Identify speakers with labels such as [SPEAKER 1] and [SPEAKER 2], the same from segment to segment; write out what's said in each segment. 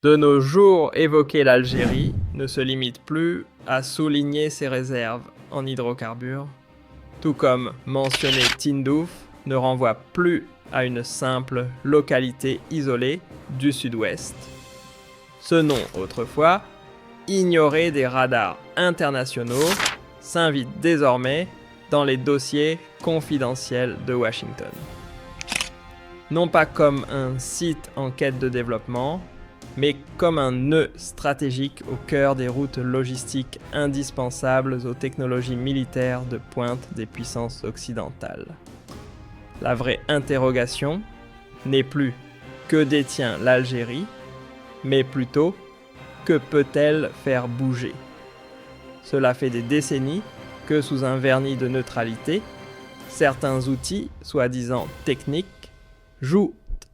[SPEAKER 1] De nos jours, évoquer l'Algérie ne se limite plus à souligner ses réserves en hydrocarbures, tout comme mentionner Tindouf ne renvoie plus à une simple localité isolée du sud-ouest. Ce nom, autrefois, ignoré des radars internationaux, s'invite désormais dans les dossiers confidentiels de Washington. Non pas comme un site en quête de développement, mais comme un nœud stratégique au cœur des routes logistiques indispensables aux technologies militaires de pointe des puissances occidentales. La vraie interrogation n'est plus que détient l'Algérie, mais plutôt que peut-elle faire bouger. Cela fait des décennies que sous un vernis de neutralité, certains outils, soi-disant techniques, jouent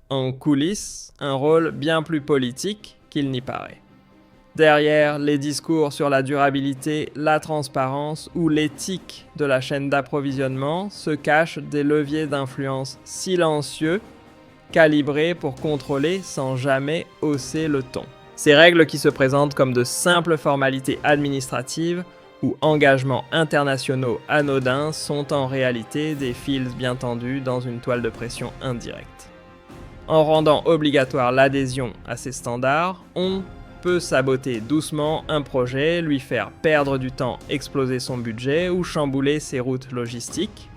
[SPEAKER 1] en coulisses un rôle bien plus politique qu'il n'y paraît. Derrière les discours sur la durabilité, la transparence ou l'éthique de la chaîne d'approvisionnement se cachent des leviers d'influence silencieux, calibrés pour contrôler sans jamais hausser le ton. Ces règles qui se présentent comme de simples formalités administratives ou engagements internationaux anodins sont en réalité des fils bien tendus dans une toile de pression indirecte. En rendant obligatoire l'adhésion à ces standards, on peut saboter doucement un projet, lui faire perdre du temps, exploser son budget ou chambouler ses routes logistiques,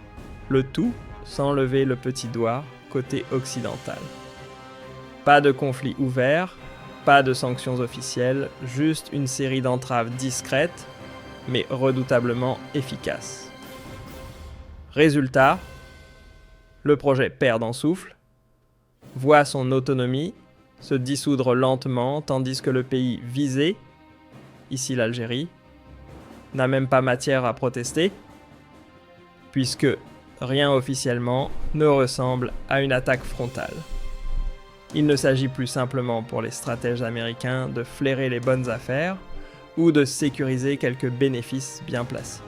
[SPEAKER 1] le tout sans lever le petit doigt côté occidental. Pas de conflit ouvert, pas de sanctions officielles, juste une série d'entraves discrètes, mais redoutablement efficaces. Résultat, le projet perd en souffle, voit son autonomie se dissoudre lentement tandis que le pays visé, ici l'Algérie, n'a même pas matière à protester, puisque rien officiellement ne ressemble à une attaque frontale. Il ne s'agit plus simplement pour les stratèges américains de flairer les bonnes affaires ou de sécuriser quelques bénéfices bien placés.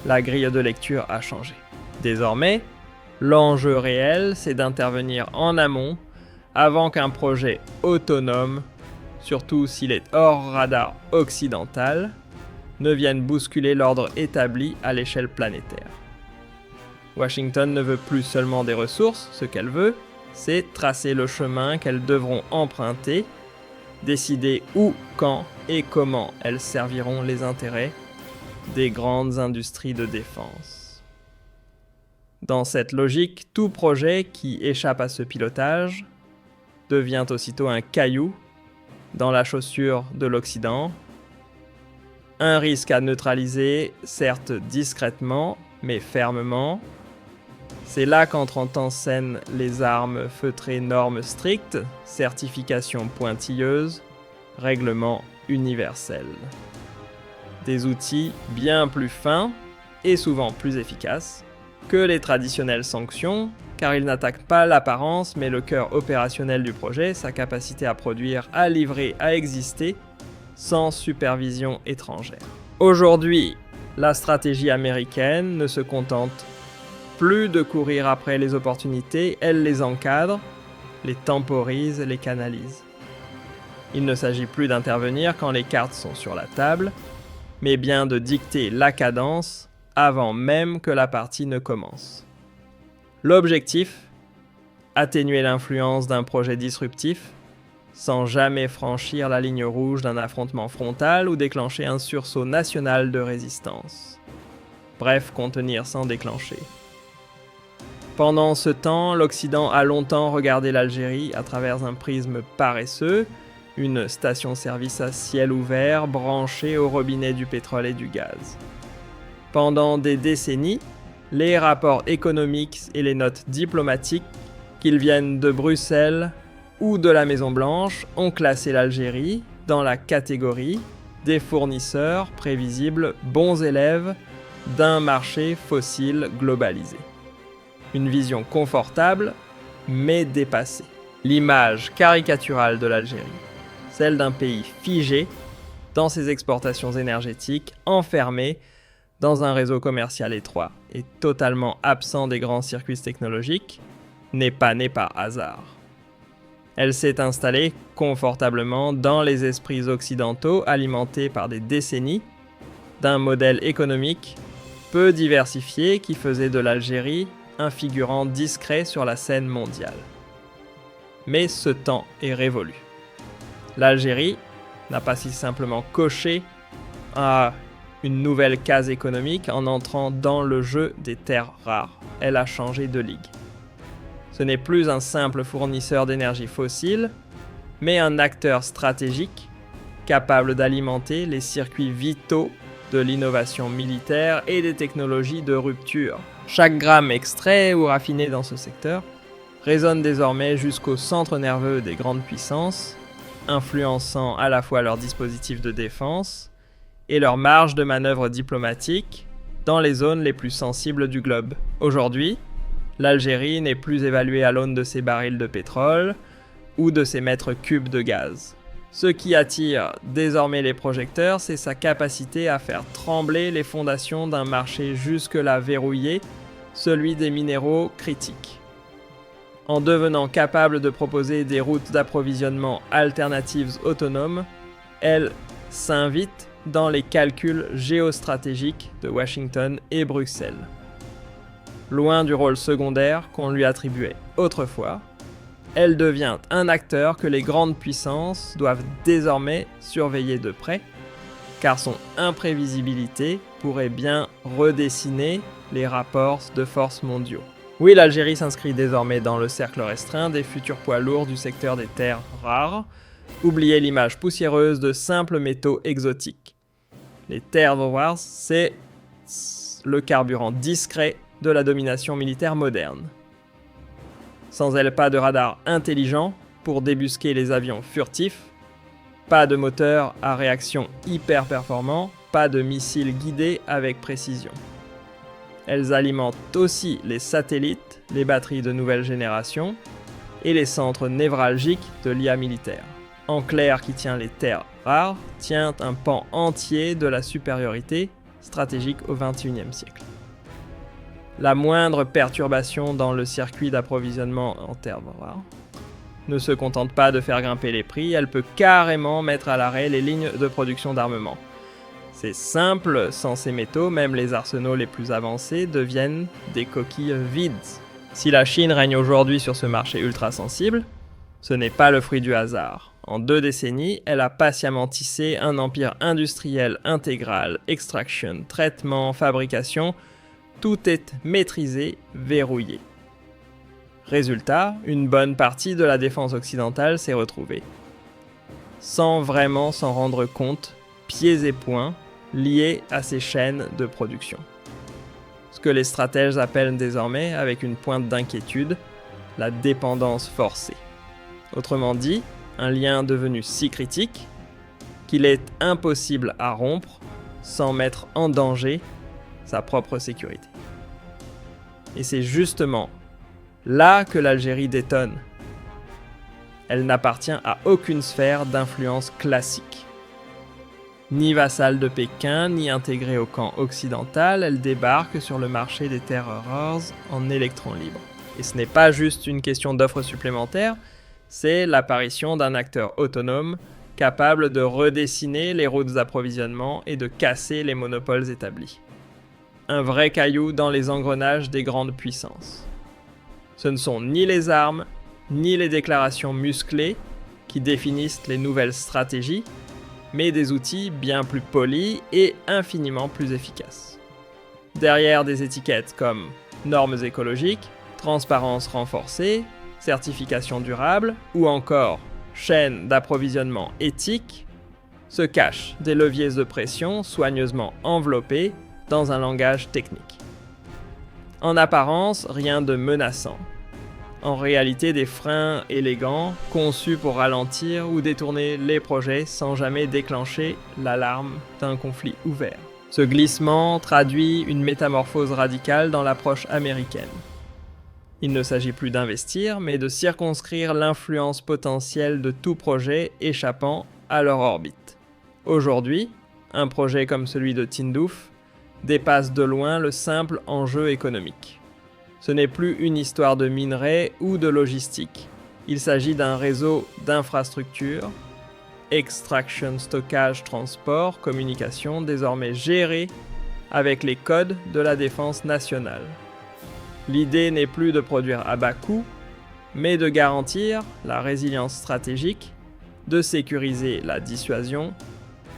[SPEAKER 1] La grille de lecture a changé. Désormais, l'enjeu réel, c'est d'intervenir en amont avant qu'un projet autonome, surtout s'il est hors radar occidental, ne vienne bousculer l'ordre établi à l'échelle planétaire. Washington ne veut plus seulement des ressources, ce qu'elle veut, c'est tracer le chemin qu'elles devront emprunter, décider où, quand et comment elles serviront les intérêts des grandes industries de défense. Dans cette logique, tout projet qui échappe à ce pilotage devient aussitôt un caillou dans la chaussure de l'Occident, un risque à neutraliser, certes discrètement, mais fermement. C'est là qu'entrent en scène les armes feutrées normes strictes, certifications pointilleuses, règlements universels. Des outils bien plus fins et souvent plus efficaces que les traditionnelles sanctions, car ils n'attaquent pas l'apparence mais le cœur opérationnel du projet, sa capacité à produire, à livrer, à exister, sans supervision étrangère. Aujourd'hui, la stratégie américaine ne se contente plus de courir après les opportunités, elle les encadre, les temporise, les canalise. Il ne s'agit plus d'intervenir quand les cartes sont sur la table, mais bien de dicter la cadence avant même que la partie ne commence. L'objectif, atténuer l'influence d'un projet disruptif, sans jamais franchir la ligne rouge d'un affrontement frontal ou déclencher un sursaut national de résistance. Bref, contenir sans déclencher. Pendant ce temps, l'Occident a longtemps regardé l'Algérie à travers un prisme paresseux, une station-service à ciel ouvert branchée au robinet du pétrole et du gaz. Pendant des décennies, les rapports économiques et les notes diplomatiques, qu'ils viennent de Bruxelles ou de la Maison-Blanche, ont classé l'Algérie dans la catégorie des fournisseurs prévisibles bons élèves d'un marché fossile globalisé. Une vision confortable, mais dépassée. L'image caricaturale de l'Algérie, celle d'un pays figé dans ses exportations énergétiques, enfermé dans un réseau commercial étroit et totalement absent des grands circuits technologiques, n'est pas né par hasard. Elle s'est installée confortablement dans les esprits occidentaux alimentés par des décennies d'un modèle économique peu diversifié qui faisait de l'Algérie un figurant discret sur la scène mondiale. Mais ce temps est révolu. L'Algérie n'a pas si simplement coché à une nouvelle case économique en entrant dans le jeu des terres rares. Elle a changé de ligue. Ce n'est plus un simple fournisseur d'énergie fossile, mais un acteur stratégique capable d'alimenter les circuits vitaux de l'innovation militaire et des technologies de rupture. Chaque gramme extrait ou raffiné dans ce secteur résonne désormais jusqu'au centre nerveux des grandes puissances, influençant à la fois leurs dispositifs de défense et leur marge de manœuvre diplomatique dans les zones les plus sensibles du globe. Aujourd'hui, l'Algérie n'est plus évaluée à l'aune de ses barils de pétrole ou de ses mètres cubes de gaz. Ce qui attire désormais les projecteurs, c'est sa capacité à faire trembler les fondations d'un marché jusque-là verrouillé, celui des minéraux critiques. En devenant capable de proposer des routes d'approvisionnement alternatives autonomes, elle s'invite dans les calculs géostratégiques de Washington et Bruxelles. Loin du rôle secondaire qu'on lui attribuait autrefois, elle devient un acteur que les grandes puissances doivent désormais surveiller de près, car son imprévisibilité pourrait bien redessiner les rapports de force mondiaux. Oui, l'Algérie s'inscrit désormais dans le cercle restreint des futurs poids lourds du secteur des terres rares. Oubliez l'image poussiéreuse de simples métaux exotiques. Les terres rares, c'est le carburant discret de la domination militaire moderne. Sans elles, pas de radar intelligent pour débusquer les avions furtifs, pas de moteur à réaction hyper performant, pas de missiles guidés avec précision. Elles alimentent aussi les satellites, les batteries de nouvelle génération et les centres névralgiques de l'IA militaire. En clair, qui tient les terres rares, tient un pan entier de la supériorité stratégique au XXIe siècle. La moindre perturbation dans le circuit d'approvisionnement en terres rares ne se contente pas de faire grimper les prix, elle peut carrément mettre à l'arrêt les lignes de production d'armement. C'est simple, sans ces métaux, même les arsenaux les plus avancés deviennent des coquilles vides. Si la Chine règne aujourd'hui sur ce marché ultra sensible, ce n'est pas le fruit du hasard. En 2 décennies, elle a patiemment tissé un empire industriel intégral, extraction, traitement, fabrication, tout est maîtrisé, verrouillé. Résultat, une bonne partie de la défense occidentale s'est retrouvée, sans vraiment s'en rendre compte, pieds et poings, liés à ces chaînes de production. Ce que les stratèges appellent désormais, avec une pointe d'inquiétude, la dépendance forcée. Autrement dit, un lien devenu si critique qu'il est impossible à rompre sans mettre en danger sa propre sécurité. Et c'est justement là que l'Algérie détonne. Elle n'appartient à aucune sphère d'influence classique. Ni vassale de Pékin, ni intégrée au camp occidental, elle débarque sur le marché des terres rares en électrons libres. Et ce n'est pas juste une question d'offres supplémentaires, c'est l'apparition d'un acteur autonome capable de redessiner les routes d'approvisionnement et de casser les monopoles établis. Un vrai caillou dans les engrenages des grandes puissances. Ce ne sont ni les armes, ni les déclarations musclées qui définissent les nouvelles stratégies, mais des outils bien plus polis et infiniment plus efficaces. Derrière des étiquettes comme normes écologiques, transparence renforcée, certification durable ou encore chaîne d'approvisionnement éthique, se cachent des leviers de pression soigneusement enveloppés dans un langage technique. En apparence, rien de menaçant. En réalité, des freins élégants, conçus pour ralentir ou détourner les projets sans jamais déclencher l'alarme d'un conflit ouvert. Ce glissement traduit une métamorphose radicale dans l'approche américaine. Il ne s'agit plus d'investir, mais de circonscrire l'influence potentielle de tout projet échappant à leur orbite. Aujourd'hui, un projet comme celui de Tindouf dépasse de loin le simple enjeu économique. Ce n'est plus une histoire de minerais ou de logistique. Il s'agit d'un réseau d'infrastructures, extraction, stockage, transport, communication, désormais géré avec les codes de la défense nationale. L'idée n'est plus de produire à bas coût, mais de garantir la résilience stratégique, de sécuriser la dissuasion,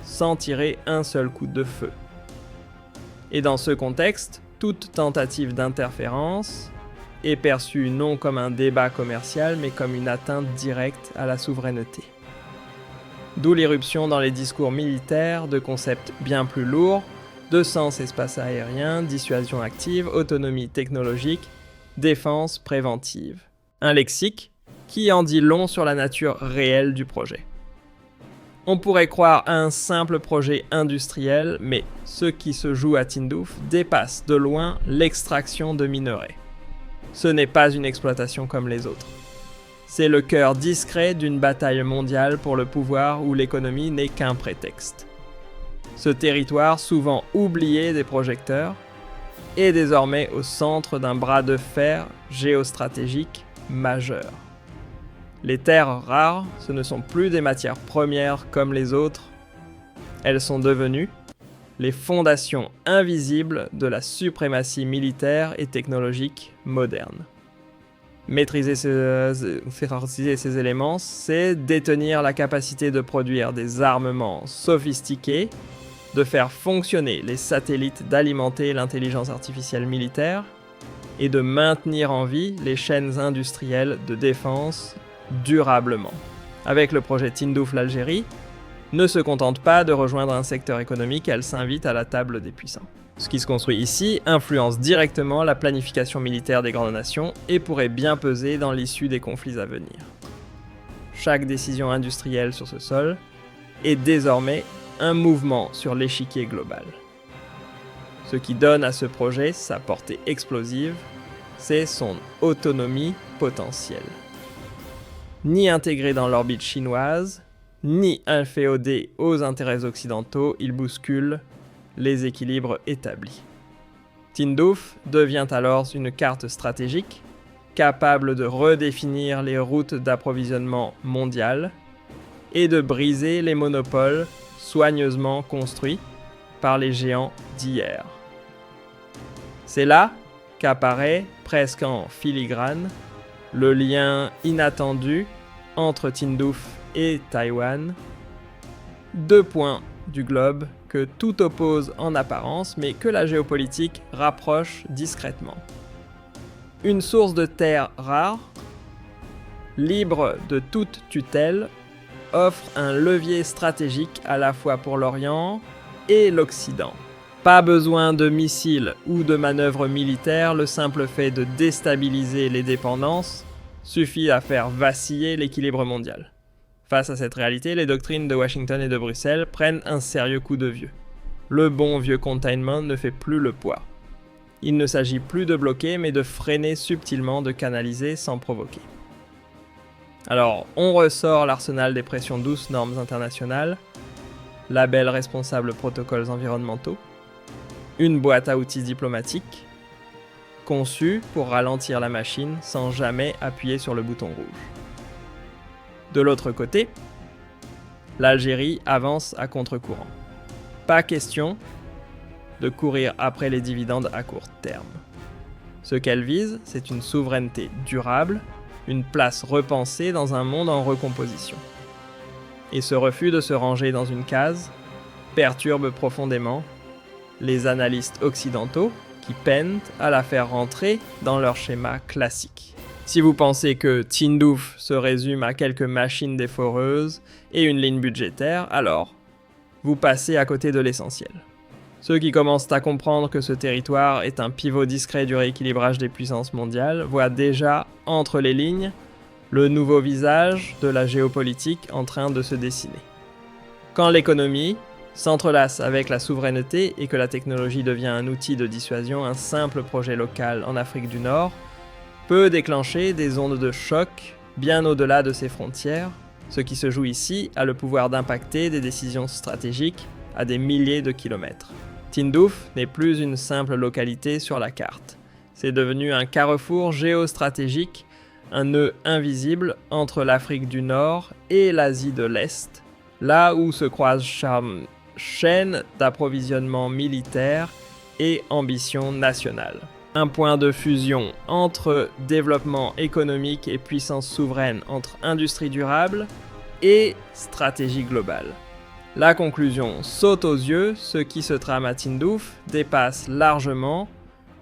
[SPEAKER 1] sans tirer un seul coup de feu. Et dans ce contexte, toute tentative d'interférence est perçue non comme un débat commercial, mais comme une atteinte directe à la souveraineté. D'où l'irruption dans les discours militaires de concepts bien plus lourds, de sens espace aérien, dissuasion active, autonomie technologique, défense préventive. Un lexique qui en dit long sur la nature réelle du projet. On pourrait croire à un simple projet industriel, mais ce qui se joue à Tindouf dépasse de loin l'extraction de minerais. Ce n'est pas une exploitation comme les autres. C'est le cœur discret d'une bataille mondiale pour le pouvoir où l'économie n'est qu'un prétexte. Ce territoire, souvent oublié des projecteurs, est désormais au centre d'un bras de fer géostratégique majeur. Les terres rares, ce ne sont plus des matières premières comme les autres. Elles sont devenues les fondations invisibles de la suprématie militaire et technologique moderne. Maîtriser ces éléments, c'est détenir la capacité de produire des armements sophistiqués, de faire fonctionner les satellites, d'alimenter l'intelligence artificielle militaire et de maintenir en vie les chaînes industrielles de défense durablement. Avec le projet Tindouf, l'Algérie ne se contente pas de rejoindre un secteur économique, elle s'invite à la table des puissants. Ce qui se construit ici influence directement la planification militaire des grandes nations et pourrait bien peser dans l'issue des conflits à venir. Chaque décision industrielle sur ce sol est désormais un mouvement sur l'échiquier global. Ce qui donne à ce projet sa portée explosive, c'est son autonomie potentielle. Ni intégré dans l'orbite chinoise, ni inféodé aux intérêts occidentaux, il bouscule les équilibres établis. Tindouf devient alors une carte stratégique, capable de redéfinir les routes d'approvisionnement mondiales et de briser les monopoles soigneusement construits par les géants d'hier. C'est là qu'apparaît, presque en filigrane, le lien inattendu entre Tindouf et Taïwan, deux points du globe que tout oppose en apparence, mais que la géopolitique rapproche discrètement. Une source de terres rares, libre de toute tutelle, offre un levier stratégique à la fois pour l'Orient et l'Occident. Pas besoin de missiles ou de manœuvres militaires, le simple fait de déstabiliser les dépendances suffit à faire vaciller l'équilibre mondial. Face à cette réalité, les doctrines de Washington et de Bruxelles prennent un sérieux coup de vieux. Le bon vieux containment ne fait plus le poids. Il ne s'agit plus de bloquer, mais de freiner subtilement, de canaliser sans provoquer. Alors, on ressort l'arsenal des pressions douces normes internationales, labels responsables protocoles environnementaux, une boîte à outils diplomatique, conçue pour ralentir la machine sans jamais appuyer sur le bouton rouge. De l'autre côté, l'Algérie avance à contre-courant. Pas question de courir après les dividendes à court terme. Ce qu'elle vise, c'est une souveraineté durable, une place repensée dans un monde en recomposition. Et ce refus de se ranger dans une case perturbe profondément les analystes occidentaux qui peinent à la faire rentrer dans leur schéma classique. Si vous pensez que Tindouf se résume à quelques machines déforeuses et une ligne budgétaire, alors vous passez à côté de l'essentiel. Ceux qui commencent à comprendre que ce territoire est un pivot discret du rééquilibrage des puissances mondiales voient déjà, entre les lignes, le nouveau visage de la géopolitique en train de se dessiner. Quand l'économie s'entrelace avec la souveraineté et que la technologie devient un outil de dissuasion, un simple projet local en Afrique du Nord peut déclencher des ondes de choc bien au-delà de ses frontières. Ce qui se joue ici a le pouvoir d'impacter des décisions stratégiques à des milliers de kilomètres. Tindouf n'est plus une simple localité sur la carte. C'est devenu un carrefour géostratégique, un nœud invisible entre l'Afrique du Nord et l'Asie de l'Est, là où se croisent chaînes d'approvisionnement militaire et ambition nationale. Un point de fusion entre développement économique et puissance souveraine, entre industrie durable et stratégie globale. La conclusion saute aux yeux, ce qui se trame à Tindouf dépasse largement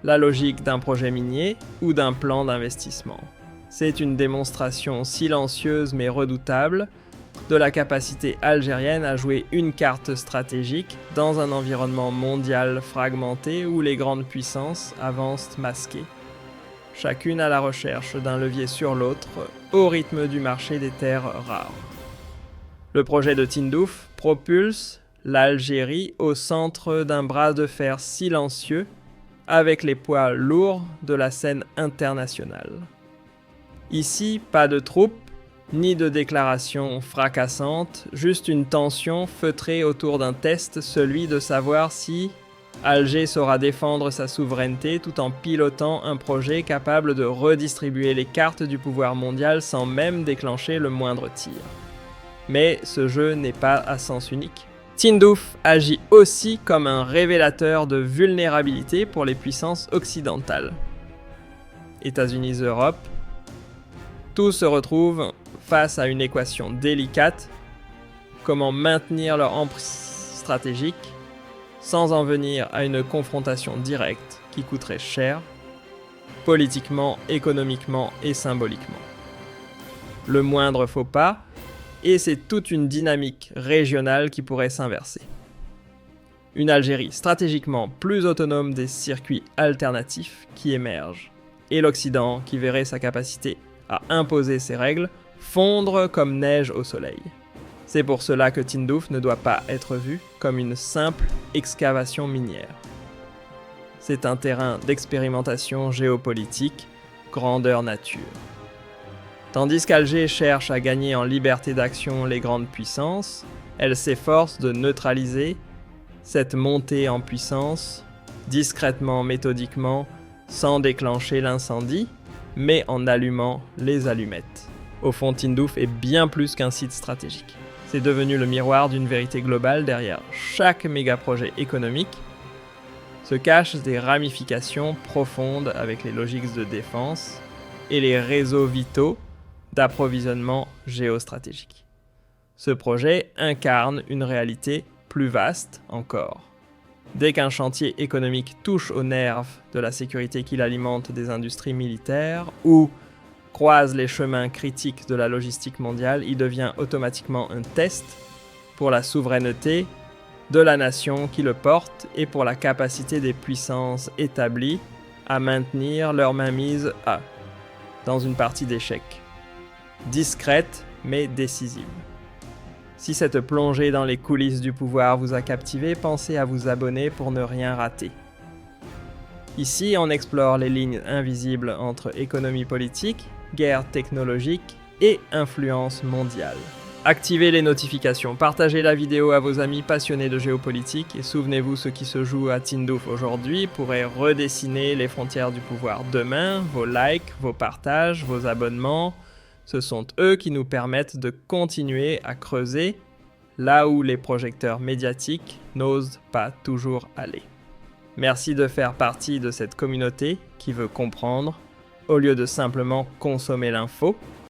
[SPEAKER 1] la logique d'un projet minier ou d'un plan d'investissement. C'est une démonstration silencieuse mais redoutable de la capacité algérienne à jouer une carte stratégique dans un environnement mondial fragmenté où les grandes puissances avancent masquées, chacune à la recherche d'un levier sur l'autre au rythme du marché des terres rares. Le projet de Tindouf propulse l'Algérie au centre d'un bras de fer silencieux avec les poids lourds de la scène internationale. Ici, pas de troupes, ni de déclarations fracassantes, juste une tension feutrée autour d'un test, celui de savoir si Alger saura défendre sa souveraineté tout en pilotant un projet capable de redistribuer les cartes du pouvoir mondial sans même déclencher le moindre tir. Mais ce jeu n'est pas à sens unique. Tindouf agit aussi comme un révélateur de vulnérabilité pour les puissances occidentales. États-Unis, Europe, tout se retrouve face à une équation délicate, comment maintenir leur emprise stratégique sans en venir à une confrontation directe qui coûterait cher, politiquement, économiquement et symboliquement. Le moindre faux pas, et c'est toute une dynamique régionale qui pourrait s'inverser. Une Algérie stratégiquement plus autonome des circuits alternatifs qui émergent, et l'Occident qui verrait sa capacité à imposer ses règles fondre comme neige au soleil. C'est pour cela que Tindouf ne doit pas être vu comme une simple excavation minière. C'est un terrain d'expérimentation géopolitique, grandeur nature. Tandis qu'Alger cherche à gagner en liberté d'action les grandes puissances, elle s'efforce de neutraliser cette montée en puissance, discrètement, méthodiquement, sans déclencher l'incendie, mais en allumant les allumettes. Au fond, Tindouf est bien plus qu'un site stratégique. C'est devenu le miroir d'une vérité globale. Derrière chaque méga-projet économique se cachent des ramifications profondes avec les logiques de défense et les réseaux vitaux d'approvisionnement géostratégique. Ce projet incarne une réalité plus vaste encore. Dès qu'un chantier économique touche aux nerfs de la sécurité qu'il alimente des industries militaires ou croise les chemins critiques de la logistique mondiale, il devient automatiquement un test pour la souveraineté de la nation qui le porte et pour la capacité des puissances établies à maintenir leur mainmise dans une partie d'échecs. Discrète mais décisive. Si cette plongée dans les coulisses du pouvoir vous a captivé, pensez à vous abonner pour ne rien rater. Ici, on explore les lignes invisibles entre économie politique, guerre technologique et influence mondiale. Activez les notifications, partagez la vidéo à vos amis passionnés de géopolitique et souvenez-vous, ce qui se joue à Tindouf aujourd'hui pourrait redessiner les frontières du pouvoir demain. Vos likes, vos partages, vos abonnements, ce sont eux qui nous permettent de continuer à creuser là où les projecteurs médiatiques n'osent pas toujours aller. Merci de faire partie de cette communauté qui veut comprendre au lieu de simplement consommer l'info.